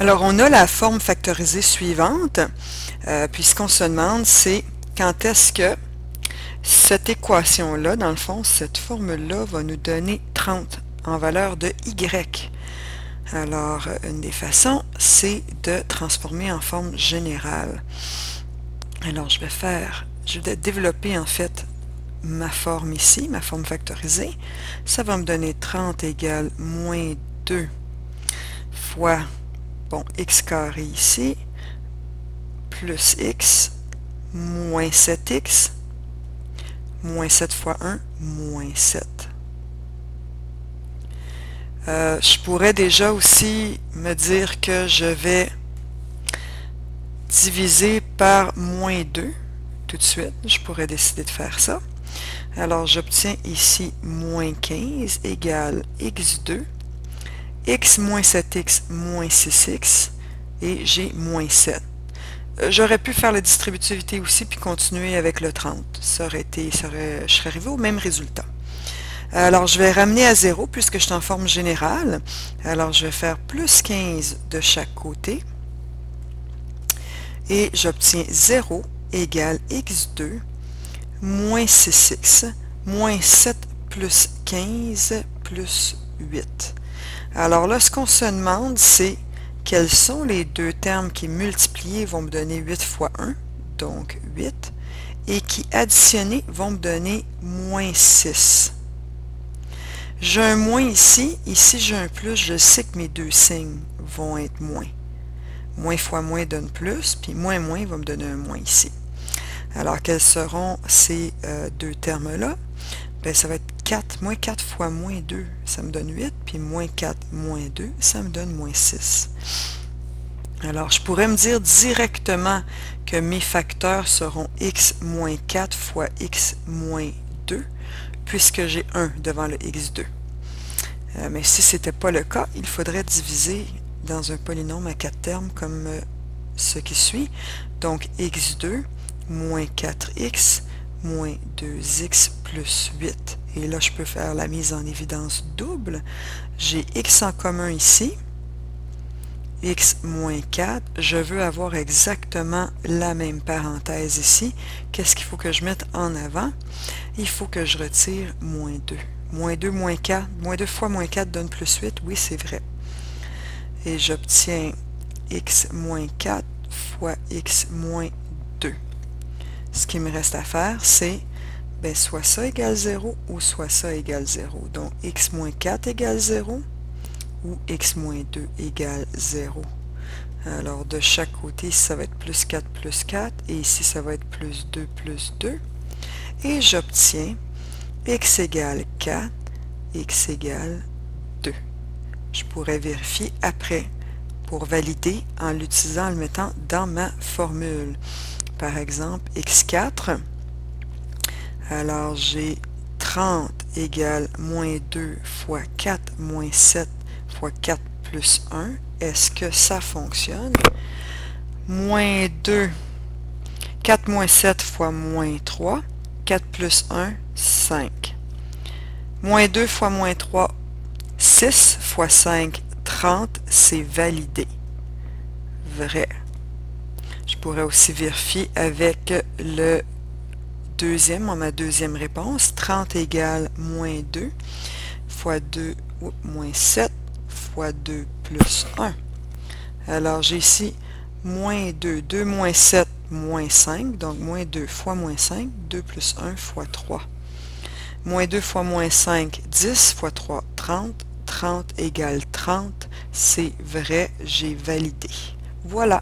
Alors, on a la forme factorisée suivante, puis ce qu'on se demande, c'est quand est-ce que cette équation-là, dans le fond, cette formule-là va nous donner 30 en valeur de y. Alors, une des façons, c'est de transformer en forme générale. Alors, je vais développer en fait ma forme ici, ma forme factorisée. Ça va me donner 30 égale moins 2 fois, bon, x carré ici, plus x, moins 7x, moins 7 fois 1, moins 7. Je pourrais déjà aussi me dire que je vais diviser par moins 2 tout de suite. Je pourrais décider de faire ça. Alors, j'obtiens ici moins 15 égale x2, x moins 7x moins 6x, et j'ai moins 7. J'aurais pu faire la distributivité aussi, puis continuer avec le 30. Je serais arrivé au même résultat. Alors, je vais ramener à 0 puisque je suis en forme générale. Alors, je vais faire plus 15 de chaque côté. Et j'obtiens 0 égale x2 moins 6x moins 7 plus 15 plus 8. Alors là, ce qu'on se demande, c'est quels sont les deux termes qui multipliés vont me donner 8 fois 1, donc 8, et qui additionnés vont me donner moins 6. J'ai un moins ici j'ai un plus, je sais que mes deux signes vont être moins. Moins fois moins donne plus, puis moins moins va me donner un moins ici. Alors, quels seront ces deux termes-là? Bien, ça va être 4, moins 4 fois moins 2, ça me donne 8, puis moins 4 moins 2, ça me donne moins 6. Alors, je pourrais me dire directement que mes facteurs seront x moins 4 fois x moins 2, puisque j'ai 1 devant le x2. Mais si ce n'était pas le cas, il faudrait diviser dans un polynôme à 4 termes comme ce qui suit. Donc, x2 moins 4x moins 2x plus 8. Et là, je peux faire la mise en évidence double. J'ai x en commun ici, x moins 4. Je veux avoir exactement la même parenthèse ici. Qu'est-ce qu'il faut que je mette en avant? Il faut que je retire moins 2. Moins 2, moins 4. Moins 2 fois moins 4 donne plus 8. Oui, c'est vrai. Et j'obtiens x moins 4 fois x moins 2. Ce qui me reste à faire, c'est soit ça égale 0 ou soit ça égale 0. Donc, x moins 4 égale 0 ou x moins 2 égale 0. Alors, de chaque côté, ici, ça va être plus 4 plus 4, et ici, ça va être plus 2 plus 2. Et j'obtiens x égale 4, x égale 2. Je pourrais vérifier après pour valider en l'utilisant, en le mettant dans ma formule. Par exemple, x4, alors j'ai 30 égale moins 2 fois 4 moins 7 fois 4 plus 1. Est-ce que ça fonctionne? Moins 2, 4 moins 7 fois moins 3, 4 plus 1, 5. Moins 2 fois moins 3, 6 fois 5, 30, c'est validé. Vrai. Je pourrais aussi vérifier avec le deuxième, ma deuxième réponse. 30 égale moins 2 fois 2, moins 7 fois 2 plus 1. Alors, j'ai ici moins 2, 2 moins 7, moins 5. Donc, moins 2 fois moins 5, 2 plus 1 fois 3. Moins 2 fois moins 5, 10 fois 3, 30. 30 égale 30. C'est vrai, j'ai validé. Voilà.